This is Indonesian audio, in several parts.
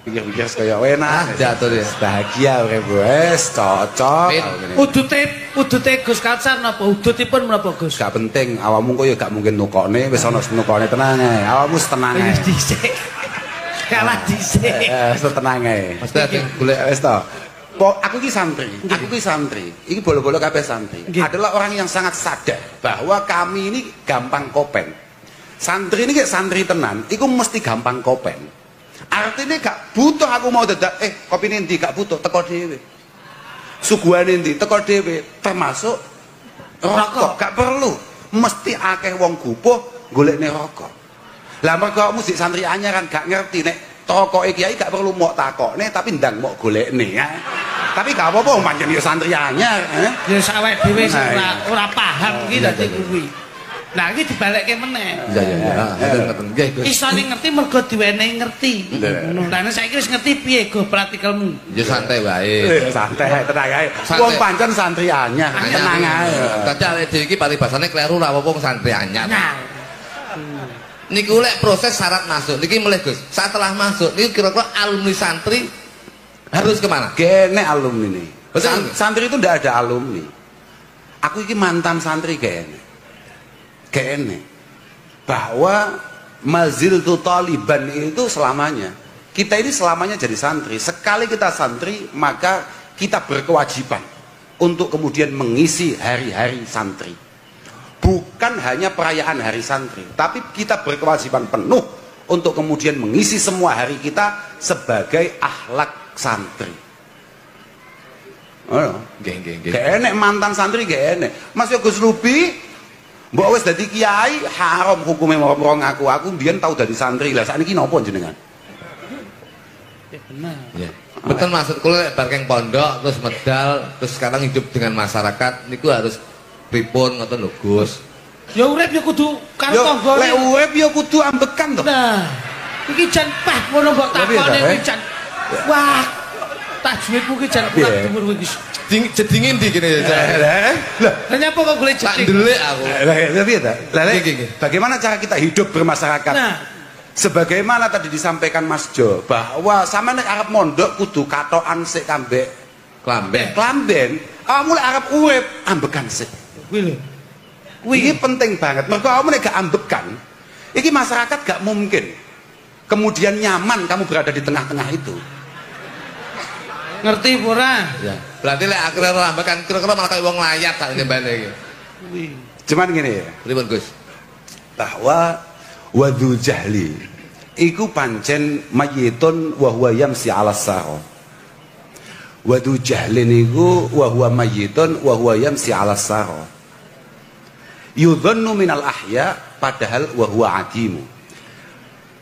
Pikir-pikir kaya enak. Jatuh ya. Bahagia urip wis cocok. Udute Gus Kacar napa udutipun menapa Gus? Gak penting, awakmu kok ya gak mungkin nukokne, wis ana nukokne tenang ae. Awakmu tenang ae. Wis dhisik. Kalah dhisik. Wis tenang ae. Mesti ati golek Wis to. Aku ki santri, iki bolo-bolo kabeh santri. Adalah orang yang sangat sadar bahwa kami ini gampang kopen. Santri ini kayak santri tenan, iku mesti gampang kopen. Artinya gak butuh aku mau dadak kopi nanti gak butuh teko dhewe. Suguhane ndi teko dhewe, termasuk rokok gak perlu. Mesti akeh wong gupuh golekne rokok. Lah mergo kamu sik santri anyar kan gak ngerti nek tokoke kiai gak perlu mok takokne tapi ndang mok golekne ya. Tapi gak apa-apa pancen ya santri anyar, ya sawek dhewe ora paham iki dadi kuwi. Nah iki dibalekke meneh. Iya. Ngoten nggih Gus. Isane ngerti mergo diwenehi ngerti. Lah nek saiki wis ngerti piye go praktikalmu? Ya santai wae. Santai tenang ae. Wong pancen santri anyar, tenang ae. Dadi awake dhewe iki paribasane kleru ora apa-apa santri anyar. Niku lek proses syarat masuk. Niki mulih Gus. Setelah masuk niku kira-kira alumni santri harus kemana? Kene alumni nih. Santri itu ndak ada alumni. Aku iki mantan santri kene. Bahwa maziltu taliban itu selamanya. Kita ini selamanya jadi santri. Sekali kita santri, maka kita berkewajiban untuk kemudian mengisi hari-hari santri. Bukan hanya perayaan hari santri, tapi kita berkewajiban penuh untuk kemudian mengisi semua hari kita sebagai akhlak santri. Oh, nggih. Gak enek mantan santri gak enek. Mas Gus Rubi mbok wis dadi kiai haram hukume wong aku mbiyen tau dadi santri. Lah sakniki napa jenengan? Ya benar. Ya. Betul maksud kula lek bareng pondok terus medal terus sekarang hidup dengan masyarakat niku harus pripun ngoten lho Gus. Ya urip ya kudu karo tanggane. Lek urip ya kudu ambekan to. Nah, iki jan pah ngono mbok takone iki jan. Wah, tajwidmu ki jan kurang dhuwur iki. Jedingin ndi kene. Lah, nyapa kok golek jeding? Ndelik aku. Lah piye ta? Lah bagaimana cara kita hidup bermasyarakat? Nah, sebagaimana tadi disampaikan Mas Jo bahwa sama nek arep mondok kudu katokan sik kambek klamben. Awakmu lek arep urip ambekan sik. Kuwi lho. Kuwi penting banget. Mergo awakmu nek gak ambekan, iki masyarakat gak mungkin kemudian nyaman kamu berada di tengah-tengah itu. Ngerti ora? Ya. Berarti lek akhirnya rambakan kira-kira malah kaya wong layat sak nyembane iki. Kuwi. Cuman gini ya. Pripun Gus? Bahwa wadhu jahli iku pancen mayitun wa huwa yamsi 'ala sara. Wadhu jahli niku wa huwa mayitun wa huwa yamsi 'ala sara. Yudhannu minal ahya padahal wa huwa adimu.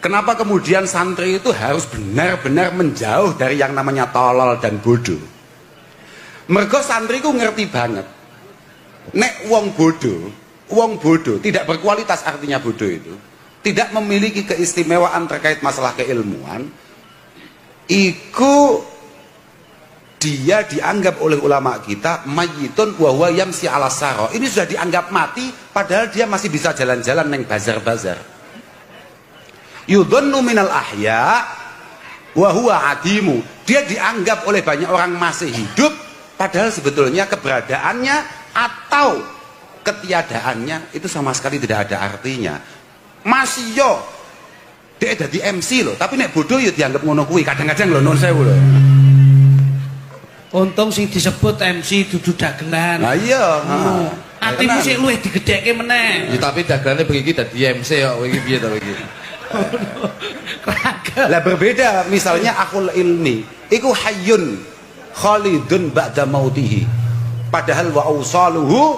Kenapa kemudian santri itu harus benar-benar menjauh dari yang namanya tolol dan bodoh? Mergo santri ku ngerti banget. Nek wong bodoh tidak berkualitas, artinya bodoh itu tidak memiliki keistimewaan terkait masalah keilmuan. Iku dia dianggap oleh ulama kita mayyitun wa huwa yamsi 'ala sara. Ini sudah dianggap mati padahal dia masih bisa jalan-jalan neng bazar-bazar. Yudhannu minal ahya wa huwa adimu. Dia dianggap oleh banyak orang masih hidup padahal sebetulnya keberadaannya atau ketiadaannya itu sama sekali tidak ada artinya. Masih yo dia jadi MC loh, tapi nek bodoh yo dianggap ngono kuwi. Kadang-kadang lho nun sewu lho. Untung sing disebut MC dudu dagelan. Lah iya, atimu sik luwih digedhekke meneh. Ya tapi dagelane begini dadi MC kok iki piye to iki? Lah berbeda misalnya akhul ilmi iku hayyun khalidun ba'da mautihi padahal wa ausaluhu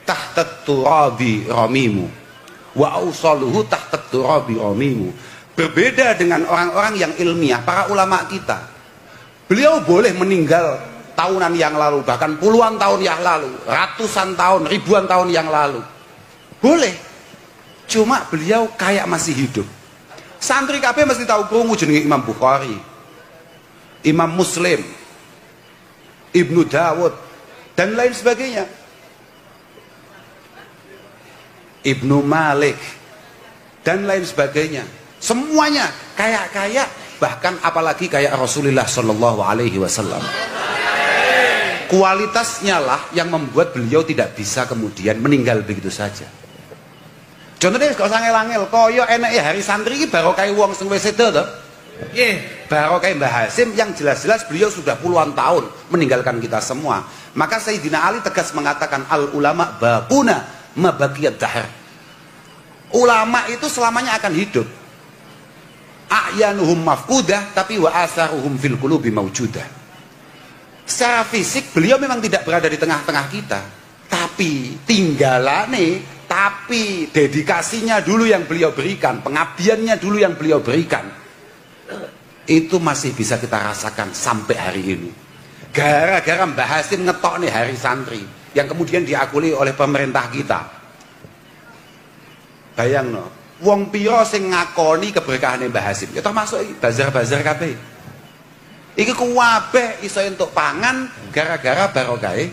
tahta turabi ramimu wa ausaluhu tahta turabi ramimu. Berbeda dengan orang-orang yang ilmiah, para ulama kita. Beliau boleh meninggal tahunan yang lalu, bahkan puluhan tahun yang lalu, ratusan tahun, ribuan tahun yang lalu. Boleh. Cuma beliau kayak masih hidup. Santri kabeh mesti tahu krungu jenenge Imam Bukhari, Imam Muslim, Ibnu Dawud dan lain sebagainya. Ibnu Malik dan lain sebagainya. Semuanya kayak bahkan apalagi kayak Rasulullah Shallallahu Alaihi Wasallam. Kualitasnya lah yang membuat beliau tidak bisa kemudian meninggal begitu saja. Contohnya kalau usah ngel-ngel, koyo enake hari santri iki barokah wong sing wis sedo to. Nggih. Barokah Mbah Hasim yang jelas-jelas beliau sudah puluhan tahun meninggalkan kita semua. Maka Sayyidina Ali tegas mengatakan al ulama baquna mabaqiyad dahr. Ulama itu selamanya akan hidup. A'yanuhum mafqudah tapi wa asaruhum fil qulubi mawjudah. Secara fisik beliau memang tidak berada di tengah-tengah kita, tapi tinggalane, tapi dedikasinya dulu yang beliau berikan, pengabdiannya dulu yang beliau berikan, itu masih bisa kita rasakan sampai hari ini. Gara-gara Mbah Hasim ngetok nih hari santri yang kemudian diakui oleh pemerintah kita. Bayang no, wong piro sing ngakoni keberkahan Mbah Hasim, ya termasuk bazar-bazar kabeh. Iki kuwabeh iso entuk pangan gara-gara barokahe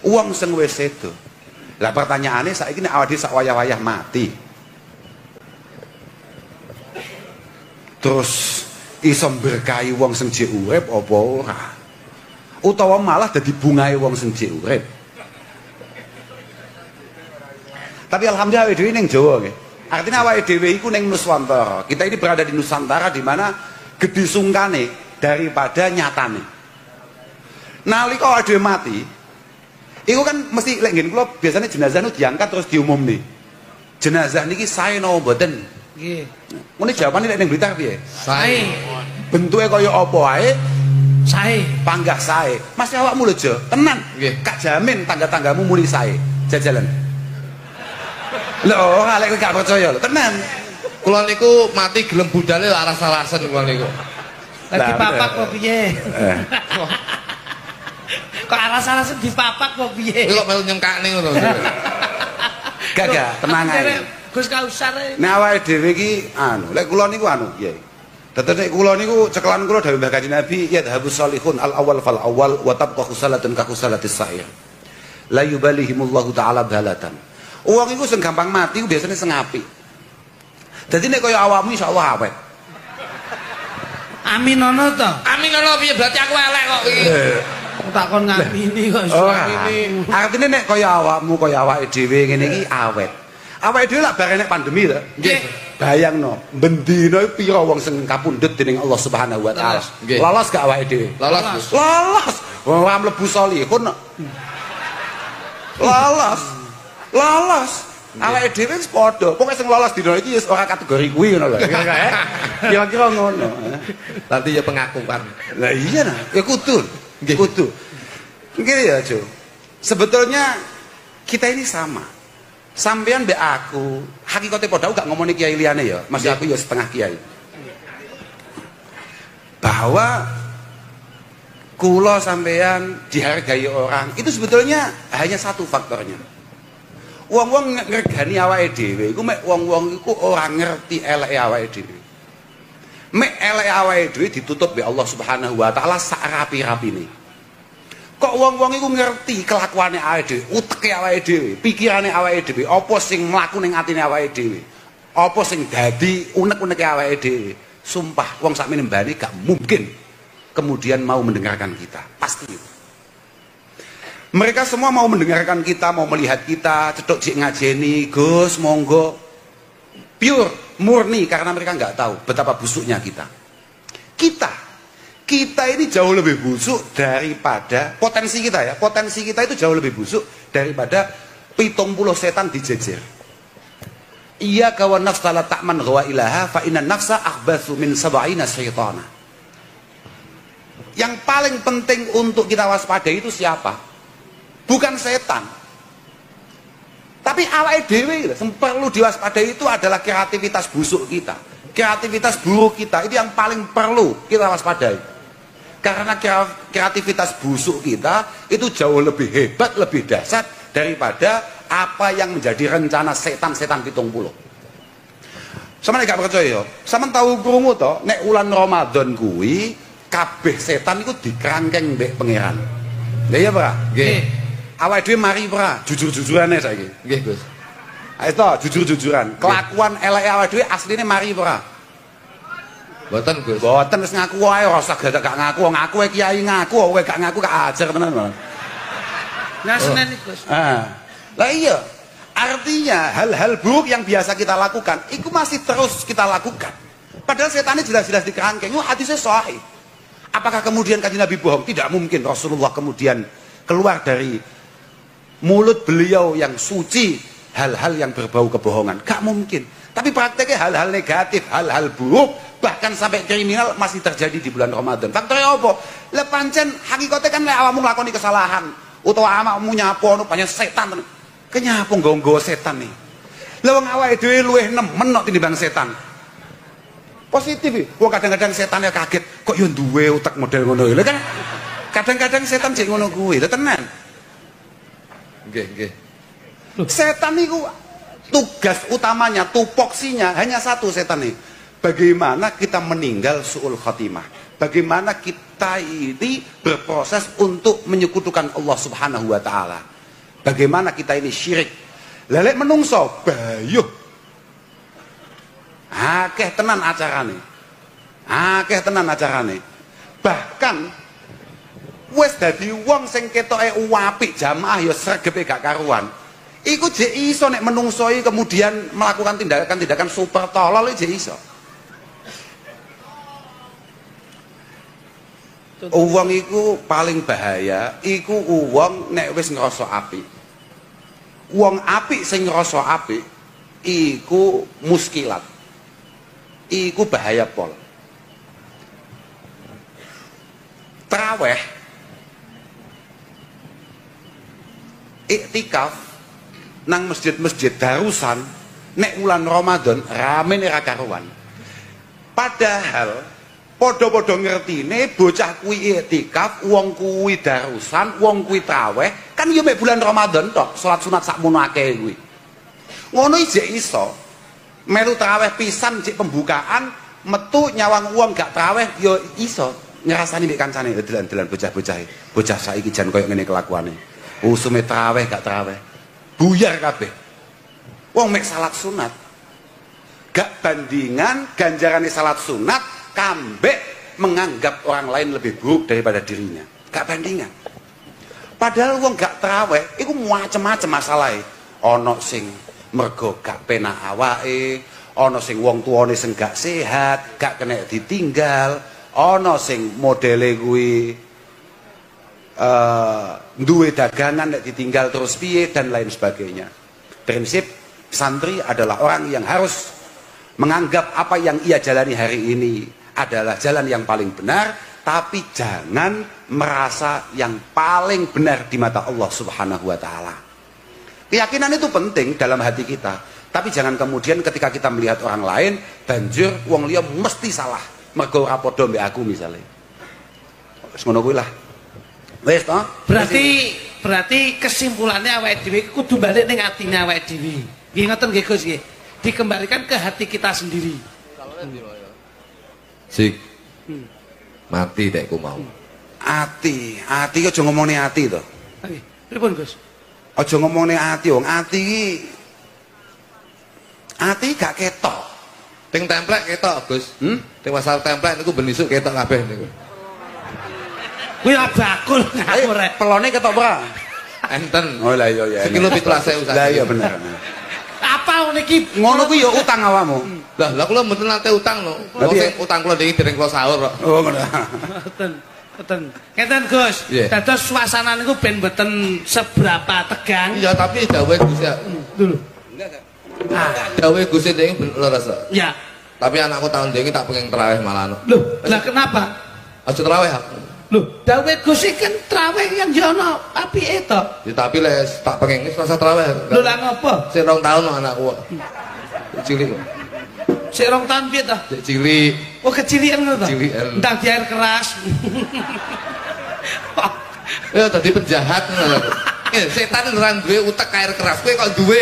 wong sing wis sedo. Lah pertanyaane saiki nek awake sak wayah-wayah mati. Terus iso berkahi wong sing jek urip apa ora? Utawa malah dadi bungahe wong sing jek urip. Tapi alhamdulillah awake dhewe ning Jawa nggih. Artinya awake dhewe iku ning Nuswantara. Kita ini berada di Nusantara di mana gedhe sungkane daripada nyatane. Nalika awake dhewe mati, iku kan mesti lek ngene kula biasanya jenazah nu diangkat terus diumumne. Jenazah niki sae napa mboten? Nggih. Ngene jawabane lek ning Blitar piye? Sae. Bentuke kaya apa wae? Sae. Panggah sae. Mas awakmu lho, Jo. Tenan. Nggih. Kak jamin tangga-tanggamu muni sae. Jajalan. Lho, ora lek gak percaya lho, tenan. Kula niku mati gelem budale aras-arasen kula niku. Lagi papak kok piye? Kok aras-arasen dipapak kok piye? Kok melu nyengkakne ngono. Gak, tenang ae. Gus Kausar. Nek awake dhewe iki anu, lek kula niku anu, piye? Dadi nek kula niku cekelan kula dawuh Mbah Kanjeng Nabi, yadhabus salihun al awal fal awal wa tabqa khusalatun ka khusalatis sa'ir. La yubalihimullahu ta'ala balatan. Uang itu sing gampang mati biasanya sing apik. Dadi nek kaya awakmu insyaallah awet. Aminono to. Aminono piye berarti aku elek kok iki. Takon ngamini kok iso ngene. Artine nek kaya awakmu kaya awake dhewe ngene iki awet. Awake dhewe lak bare nek pandemi to. Nggih. Bayangno, bendina pira wong sing kapundhut dening Allah Subhanahu wa taala. Lolos gak awake dhewe? Lolos. Lolos. Wong ora mlebu salihun. Lolos. Lolos. Awake dhewe wis padha. Pokoke sing lolos dina iki wis ora kategori kuwi ngono lho. Kira-kira ngono. Nanti ya pengakuan. Lah iya nah, ya kudu. Nggih kudu. Nggih ya, Jo. Sebetulnya kita ini sama. Sampean mbek aku, hakikate padha gak ngomongin kiai liyane ya. Masih aku ya setengah kiai. Bahwa kula sampean dihargai orang, itu sebetulnya hanya satu faktornya. Wong-wong ngregani awake dhewe iku mek wong-wong iku ora ngerti eleke awake dhewe. Mek eleke awake dhewe ditutup be Allah Subhanahu wa taala sak rapi-rapine. Kok wong-wong iku ngerti kelakuane awake dhewe, uteke awake dhewe, pikirane awake dhewe, apa sing mlaku ning atine awake dhewe. Apa sing dadi unek-uneke awake dhewe. Sumpah wong sakmene mbane gak mungkin kemudian mau mendengarkan kita. Pasti. Mereka semua mau mendengarkan kita, mau melihat kita, cedok jik ngajeni, Gus, monggo. Pure, murni, karena mereka nggak tahu betapa busuknya kita. Kita ini jauh lebih busuk daripada potensi kita ya. Potensi kita itu jauh lebih busuk daripada 70 setan dijejer. Iya kawan nafsa la ta'man ghawa ilaha fa inna nafsa akhbathu min sab'ina syaitana. Yang paling penting untuk kita waspadai itu siapa? Bukan setan, tapi awake dhewe yang perlu diwaspadai itu adalah kreativitas busuk kita, kreativitas buruk kita, itu yang paling perlu kita waspadai. Karena kreativitas busuk kita itu jauh lebih hebat, lebih dahsyat daripada apa yang menjadi rencana setan-setan 70. Sama gak percaya, sama tahu krungu to, nek wulan Ramadan kuwi kabeh setan itu dikerangkeng mbek pangeran. Lha iya ora? Nggih. Awake dhewe mari ora jujur-jujurane saiki. Nggih, Gus. Ayo to, jujur-jujuran. Kelakuan eleke awake dhewe asline mari ora? Mboten, Gus. Mboten wis ngaku wae rasa gak ngaku, ngaku wae kiai ngaku, kowe gak ngaku gak ajar tenan. Nah, seneni Gus. Lah iya. Artinya hal-hal buruk yang biasa kita lakukan itu masih terus kita lakukan. Padahal setan ini jelas-jelas dikerangkeng. Itu hadisnya sahih. Apakah kemudian kanjeng Nabi bohong? Tidak mungkin. Rasulullah kemudian keluar dari mulut beliau yang suci hal-hal yang berbau kebohongan. Gak mungkin. Tapi prakteknya hal-hal negatif, hal-hal buruk, bahkan sampai kriminal masih terjadi di bulan Ramadan. Faktornya apa? Lah pancen hakikatnya kan awakmu nglakoni kesalahan utawa awakmu nyapo pancen setan. Kenapa nggo setan nih? Lah wong awake dhewe luwih nemen kok tinimbang setan. Positif iki. Wong kadang-kadang setannya kaget, kok yo duwe utek model ngono lho kan. Kadang-kadang setan jek ngono kuwi, lho tenan. Nggih. Setan niku tugas utamanya, tupoksinya hanya satu setan nih. Bagaimana kita meninggal su'ul khatimah. Bagaimana kita ini berproses untuk menyekutukan Allah Subhanahu wa taala. Bagaimana kita ini syirik. Lelek menungso bayuh. Akeh tenan acarane. Akeh tenan acarane. Bahkan wis dadi wong sing ketoke apik jamaah ya sregepe gak karuan. Iku jek iso nek menungso kemudian melakukan tindakan-tindakan super tolol jek iso. Uwong iku paling bahaya, iku uwong nek wis ngrasa apik. Wong apik sing ngrasa apik iku muskilat. Iku bahaya pol. Traweh, iktikaf nang masjid-masjid darusan nek wulan Ramadan rame ora karuan. Padahal podo-podo ngertine bocah kuwi iktikaf, wong kuwi darusan, wong kuwi traweh, kan yo mek bulan Ramadan tok, salat sunat sakmono akeh kuwi. Ngono iki iso. Melu traweh pisan cek pembukaan, metu nyawang wong gak traweh yo iso. Ngrasani mek kancane delan-delan bocah-bocah. Bocah saiki jan koyo ngene kelakuane. Usume traweh gak traweh. Buyar kabeh. Wong mek salat sunat. Gak bandingan ganjarane salat sunat kambek menganggap orang lain lebih buruk daripada dirinya. Gak bandingan. Padahal wong gak traweh iku macem-macem masalahe. Ana sing mergo gak penak awake, ana sing wong tuane sing gak sehat, gak kena ditinggal, ana sing modele kuwi duwe dagangan nek ditinggal terus piye dan lain sebagainya. Prinsip santri adalah orang yang harus menganggap apa yang ia jalani hari ini adalah jalan yang paling benar, tapi jangan merasa yang paling benar di mata Allah Subhanahu wa taala. Keyakinan itu penting dalam hati kita, tapi jangan kemudian ketika kita melihat orang lain banjur wong liya mesti salah mergo ora padha mbek aku misalnya. Wis ngono kuwi lah. Wis to? Berarti kesimpulannya awake dhewe kudu balik ning atine awake dhewe. Nggih ngoten nggih Gus nggih. Dikembalikan ke hati kita sendiri. Sik. Mati dekku mau. Ati aja ngomongne ati to. Nggih. Pripun Gus? Aja ngomongne ati, wong ati gak ketok. Ting templek ketok, Gus. Ting masalah templek niku ben isuk ketok kabeh niku. Kuwi bakul aku rek. Pelone ketok ora? Enten. Oh lah iya. Sekilo 17.000 usah. Lah iya bener. Apa niki? Ngono kuwi ya utang awakmu. Lah kula mboten nate utang lho. Wong sing utang kula niki dereng kula sahur kok. Oh ngono. Mboten. Ngeten Gus. Dados suasana niku ben mboten seberapa tegang. Iya, tapi dawuhe Gus ya. Dulu. Dawuhe Gus ndek ben leres kok. Ya. Tapi anakku tahun ndek tak pengen traweh malah. Loh, lah kenapa? Aja traweh aku. Loh, dawuhe Gus iki kan traweh yang jono apike to. Ya tapi les tak pengen wis rasa traweh. Lho lah ngopo? Sing 2 tahun anakku. Cilik kok. Sik 2 tahun piye to? Cilik. Oh, kecilian ngono to? Kecilian. Entang di air keras. Ya dadi penjahat ngono. Setan ora duwe utek air keras, kowe kok duwe.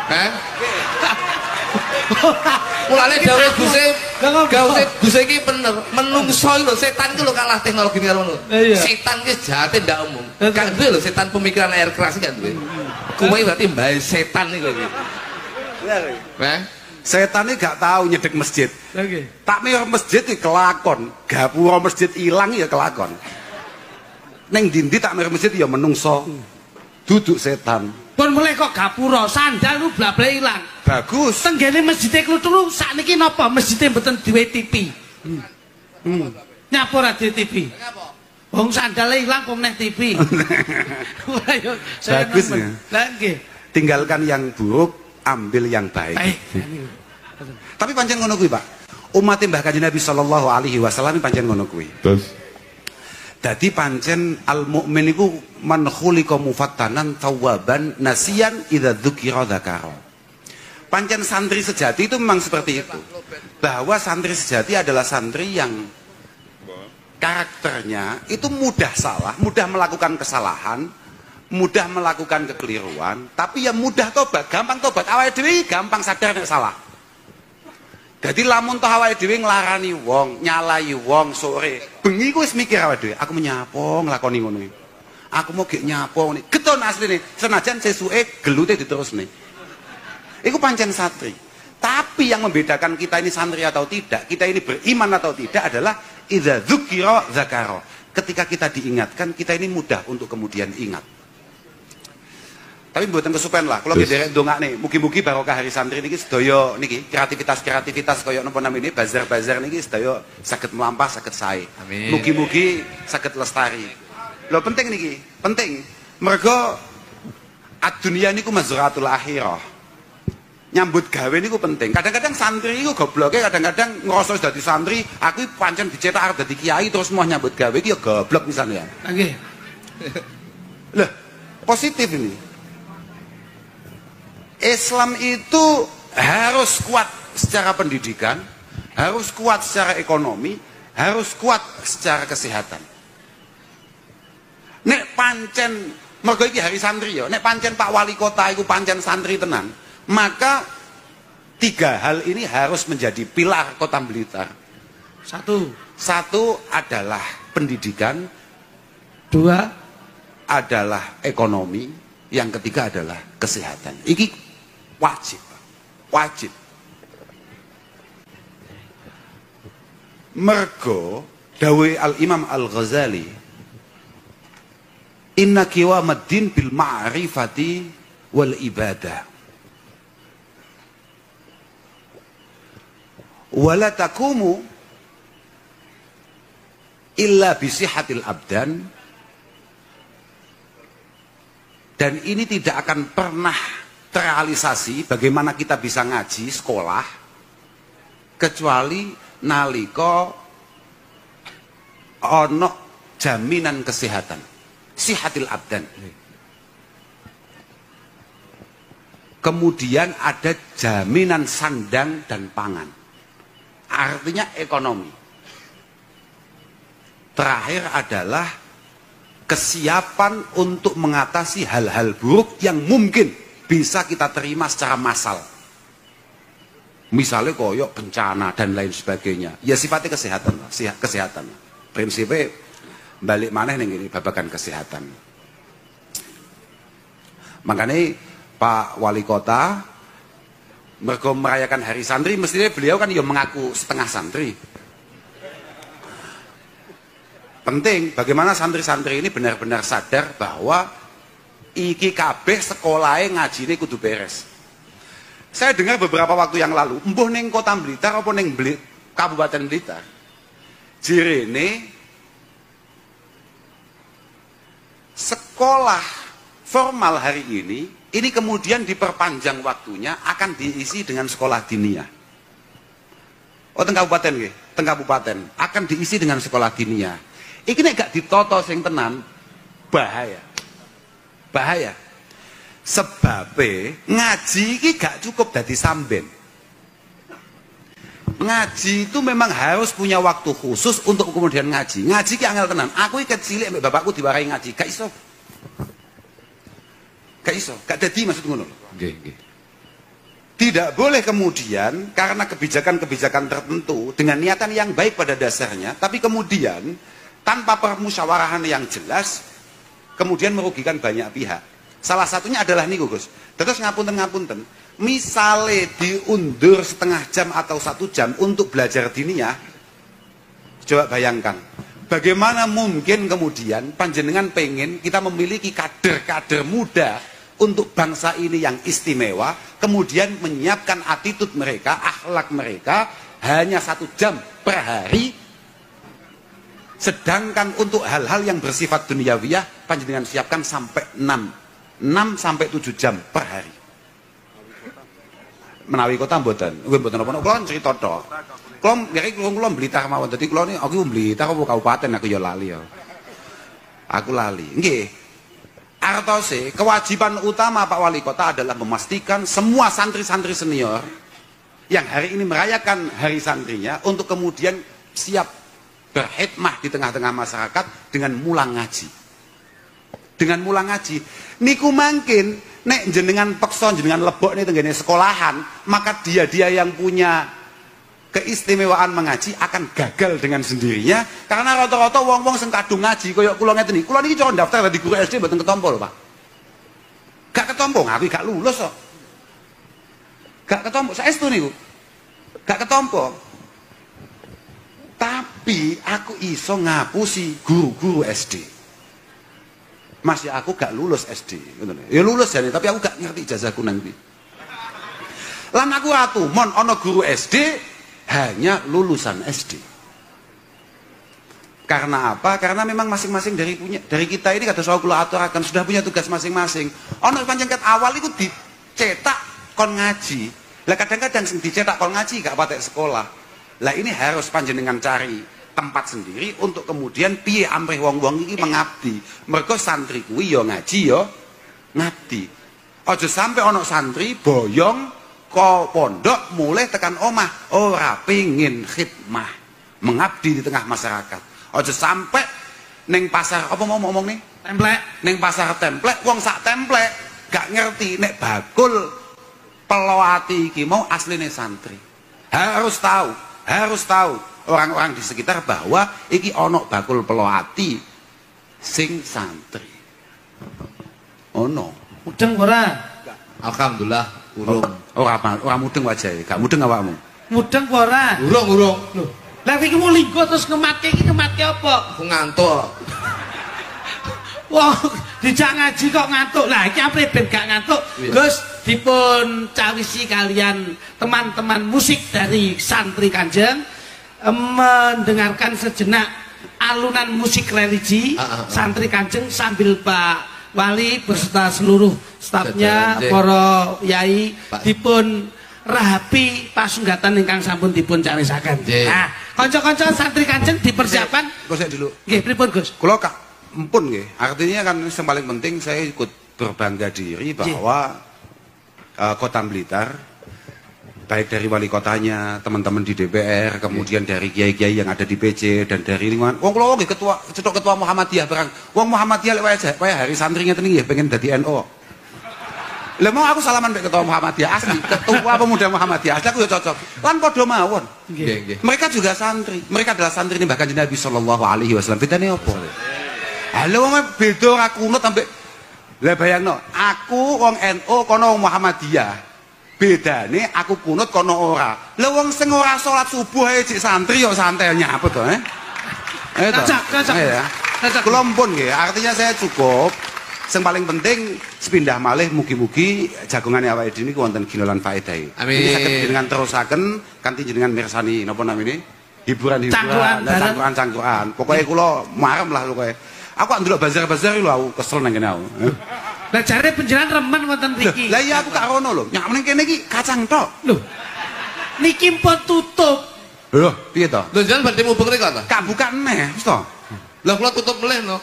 Hah? Mulane dawuhe Gus iki bener, menungso lho setan iki lho kalah teknologi karo ngono. Setan ki jahate ndak umum. Gak duwe lho setan pemikiran air keras gak duwe. Kuwi berarti mbae setan iki lho. Bener. Hah? Setan ini gak tahu nyedek masjid. Oke. Tak mir masjid iki kelakon, gapura masjid ilang ya kelakon. Neng dindi tak mir masjid ya menungso. Duduk setan. Pun mulai kok gapura, sandal lu blable ilang. Bagus. Tenggene masjid Kluturu sakniki napa? Masjid mboten duwe TV. Nyapa ora duwe TV? Kenapa? Wong sandale ilang kok meneh TV. Ayo, bagus ya. Lah nggih. Tinggalkan yang buruk, ambil yang baik. Tapi pancen ngono kuwi, Pak. Umat Mbah Kanjeng Nabi sallallahu alaihi wasallam pancen ngono kuwi. Terus dadi pancen al mukmin iku man khuliqa mufattanan tawwaban nasiyan idza dzukira dzakara. Pancen santri sejati itu memang seperti itu. Bahwa santri sejati adalah santri yang karakternya itu mudah salah, mudah melakukan kesalahan, mudah melakukan kekeliruan, tapi yang mudah tobat, gampang tobat. Awake dhewe gampang sadar nek salah. Jadi lamun toh awake dhewe nglarani wong, nyalai wong sore, bengi ku wis mikir awake dhewe, aku menyapo nglakoni ngono iki. Aku mau gek nyapo ngene. Geton asline, senajan sesuke gelute diterusne. Iku pancen santri. Tapi yang membedakan kita ini santri atau tidak, kita ini beriman atau tidak adalah idza dzukira dzakara. Ketika kita diingatkan, kita ini mudah untuk kemudian ingat. Tapi mboten kesupen lah, kula nderek ndongakne, mugi-mugi barokah hari santri niki sedaya niki kreativitas kaya napa namine bazar-bazar niki sedaya saged mlampah, saged sae. Amin. Mugi-mugi saged lestari. Lho penting niki, penting. Mergo ad-dunya niku mazratul akhirah. Nyambut gawe niku penting. Kadang-kadang santri iku gobloke, kadang-kadang ngrasa dadi santri, aku pancen dicetak arep dadi kiai terus mau nyambut gawe iki ya goblok misalnya. Nggih. Lah, positif ini. Islam itu harus kuat secara pendidikan, harus kuat secara ekonomi, harus kuat secara kesehatan. Nek pancen mergo iki hari santri ya, nek pancen Pak Wali Kota iku pancen santri tenan, maka tiga hal ini harus menjadi pilar Kota Blitar. Satu adalah pendidikan, dua adalah ekonomi, yang ketiga adalah kesehatan. Iki wajib. Mergo dawe Al-Imam Al-Ghazali, inna qiwamaddin bil ma'rifati wal ibadah. Wala takumu illa bisihatil abdan. Dan ini tidak akan pernah terrealisasi bagaimana kita bisa ngaji sekolah kecuali nalika ono jaminan kesehatan, sihatil abdan. Kemudian ada jaminan sandang dan pangan. Artinya ekonomi. Terakhir adalah kesiapan untuk mengatasi hal-hal buruk yang mungkin bisa kita terima secara massal. Misalnya koyok bencana dan lain sebagainya. Ya sifatnya kesehatan. Prinsipnya balik maneh ning ini babagan kesehatan. Makanya Pak Wali Kota mergo merayakan hari santri, mestinya beliau kan ya mengaku setengah santri. Penting bagaimana santri-santri ini benar-benar sadar bahwa iki kabeh sekolahe ngajine kudu beres. Saya dengar beberapa waktu yang lalu, embuh ning Kota Blitar apa ning Kabupaten Blitar, jirene sekolah formal hari ini kemudian diperpanjang waktunya akan diisi dengan sekolah diniyah. Oh teng kabupaten nggih, teng kabupaten akan diisi dengan sekolah diniyah. Iki nek gak ditoto sing tenan bahaya. Bahaya. Sebabe ngaji iki gak cukup dadi samben. Ngaji itu memang harus punya waktu khusus untuk kemudian ngaji. Ngaji ki angel tenan. Aku iki kecilik mbek bapakku diwarai ngaji, gak iso. Gak iso, gak dadi maksud ngono. Nggih. Tidak boleh kemudian karena kebijakan-kebijakan tertentu dengan niatan yang baik pada dasarnya, tapi kemudian tanpa permusyawarahan yang jelas kemudian merugikan banyak pihak. Salah satunya adalah niku Gus. Terus ngapunten, misale diundur setengah jam atau 1 jam untuk belajar diniyah, coba bayangkan, bagaimana mungkin kemudian panjenengan pengen kita memiliki kader-kader muda untuk bangsa ini yang istimewa, kemudian menyiapkan attitude mereka, akhlak mereka hanya 1 jam per hari, sedangkan untuk hal-hal yang bersifat duniawiyah panjenengan siapkan sampai 6 sampai 7 jam per hari. Menawi kota mboten. Nggih mboten apa-apa. Kula cerita tok. Kula Blitar mawon. Dadi kula niku aku Blitar apa kabupaten aku ya lali ya. Aku lali. Nggih. Artose kewajiban utama Pak Wali Kota adalah memastikan semua santri-santri senior yang hari ini merayakan hari santrinya untuk kemudian siap berkhidmah di tengah-tengah masyarakat dengan mulang ngaji. Dengan mulang ngaji niku mungkin nek jenengan peksa jenengan lebok nih tenggene sekolahan, maka dia yang punya keistimewaan mengaji akan gagal dengan sendirinya karena rata-rata wong-wong sing kadung ngaji kaya kula ngeten iki. Kula niki cara daftar di guru SD mboten ketampa lho, Pak. Gak ketampa ngawi gak lulus kok. Gak ketampa saestu niku. Gak ketampa. Tapi aku iso ngapusi guru-guru SD. Mas ya aku gak lulus SD. Ya lulus ya, tapi aku gak ngerti ijazahku nanti. Lan aku ratu, mon ono guru SD hanya lulusan SD. Karena apa? Karena memang masing-masing dari kita ini kata soal kula aturaken sudah punya tugas masing-masing. Ono pancen ket awal iku dicetak kon ngaji. Lah kadang-kadang sing dicetak kon ngaji gak patek sekolah. Lah ini harus panjenengan cari tempat sendiri untuk kemudian piye amrih wong-wong iki mengabdi. Mergo santri kuwi ya ngaji ya ngabdi. Aja sampai ana santri boyong ko pondok mulai tekan omah ora pengin khidmah mengabdi di tengah masyarakat. Aja sampai ning pasar apa mau ngomong nih? Templek. Ning pasar templek wong sak templek gak ngerti nek bakul pelawati iki mau asline santri. Harus tahu orang-orang di sekitar bahwa iki ono bakul pelawati sing santri. Ono. Mudeng ora? Alhamdulillah urung. Ora mudeng wajahe, gak mudeng awakmu. Mudeng ora? Urung. Lho, lah iki mau linggo terus ngematke iki ngematke apa? Aku ngantuk. Wah, dijak ngaji kok ngantuk. Lah iki apre ben gak ngantuk? Gus dipun cawisi kalian teman-teman musik dari Santri Kanjeng mendengarkan sejenak alunan musik religi Santri Kanjeng sambil Pak Wali beserta seluruh stafnya para yai dipun rahapi pasunggatan ingkang sampun dipun carisaken. Nah, kanca-kanca Santri Kanjeng dipersiapkan. Kok saya dulu. Nggih, pripun Gus? Kula Kak empun nggih. Artinya kan yang paling penting saya ikut berbangga diri bahwa Kota Blitar baik dari wali kotanya, teman-teman di DPR, kemudian dari kiai-kiai yang ada di PC dan dari lingkungan. Wong kula nggih ketua Muhammadiyah barang. Wong Muhammadiyah lek wae hari santri ngeten iki pengen dadi NU. Lah mau aku salaman mek ketua Muhammadiyah asli, ketua pemuda Muhammadiyah asli aku ya cocok. Lan padha mawon. Nggih. Mereka juga santri. Mereka adalah santri ini bahkan Nabi sallallahu alaihi wasallam. Bedane opo? Halo wong beda ora kunut sampe. Lah bayangno, aku wong NU kono wong Muhammadiyah. Bedane aku kunut kono ora. Lah wong sing ora salat subuh ae cek santri yo santai nyapet to, Kacak. Kula mpun nggih, artinya saya cukup. Sing paling penting sepindah malih mugi-mugi jagongane awake dhewe niku wonten ginolan faedahe. Amin. Iki saged jenengan terusaken kanthi jenengan mirsani napa namine? Hiburan-hiburan, cangkuran. Pokoke kula marem lah pokoke. Aku ndelok bazar-bazar lho aku kesel nang kene aku. Lah jare panjenengan remen wonten mriki. Lah iya aku gak rono lho. Nyak ning kene iki kacang tok. Lho. Niki pun tutup. Lho, piye to? Lho jenengan badhe mubeng rika ta? Gak buka neh, wis to. Lah kula tutup meleh no.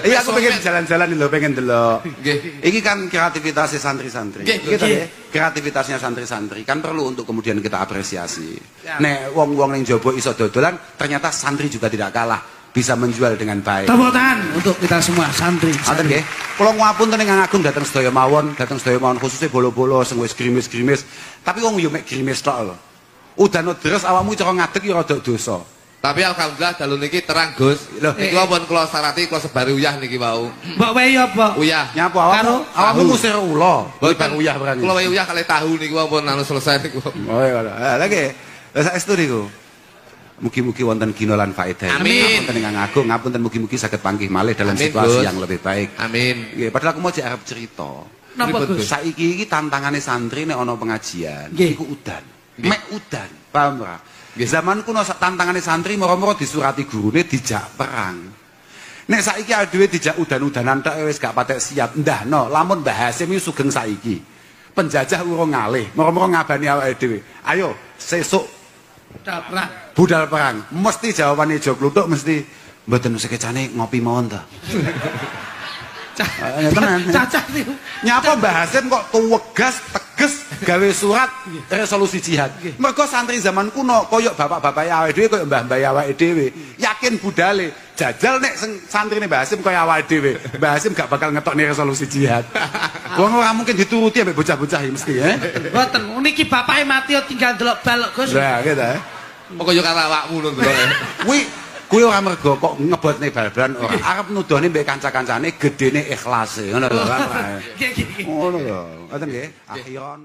Iya aku pengen jalan-jalan lho, pengen delok. Nggih. Iki kan kreativitas santri-santri. Gitu ya. Kreativitasnya santri-santri kan perlu untuk kemudian kita apresiasi. Nek wong-wong ning jaba iso dodolan, ternyata santri juga tidak kalah. Bisa menjual dengan baik. Tepuk tangan untuk kita semua santri. Ngoten nggih. Kula ngapunten ing Agung dateng sedaya mawon khususnya bolo-bolo sing wis grimis-grimis. Tapi wong yo mek grimis tok lho. Udan deres awakmu cara ngadeg ya rada dosa. Tapi alhamdulillah dalu niki terang Gus. Niki wonten kula sarati kula sebari uyah niki wau. Mbok wehi apa? Uyah. Nyapa awakmu? Awakmu ngusir ula. Boten uyah berani. Kula wehi uyah kali tahu niki wonten anu selesai niku. Oh iya. Lagi. Lah saestu niku. Mugi-mugi wonten gina lan faedah. Amin. Wonten ingkang agung ngapunten mugi-mugi saged panggih malih dalam situasi yang lebih baik. Amin. Nggih, padahal aku mau arep cerita. Napa Gus? Saiki iki tantangane santri nek ana pengajian, iku udan. Mek udan, paham ora? Zaman kuno tantangane santri moro-moro disurati gurune dijak perang. Nek saiki dhewe dijak udan-udanan tok wis gak patek siap. Ndahno, lamun Mbah Hasim iki sugeng saiki. Penjajah urung ngalih, moro-moro ngabani awake dhewe. Ayo, sesuk budal perang. Budal perang. Mesti jawabane Jo Kluthuk mesti mboten sekecane ngopi mawon ta. Cacah niku. Nyapa Mbah Hasim kok tuwegas teges gawe surat resolusi jihad. Mergo santri zaman kuno koyok bapak-bapak awake dhewe koyok mbah-mbah awake dhewe. Yakin budale jajal nek santrine Mbah Hasim koyo awake dhewe. Mbah Hasim gak bakal ngetokne resolusi jihad. Wong ora mungkin dituruti ambek bocah-bocah iki mesti Mboten, niki bapake mati tinggal delok balok Gus. Lah gitu Pokoke yo karo awakmu ngono delok. Kuwi ora mergo kok ngebotne bal-balan ora. Arep nuduhne mbek kanca-kancane gedene ikhlase ngono lho kan. Nggih. Ngono lho. Ngoten nggih. Akhiron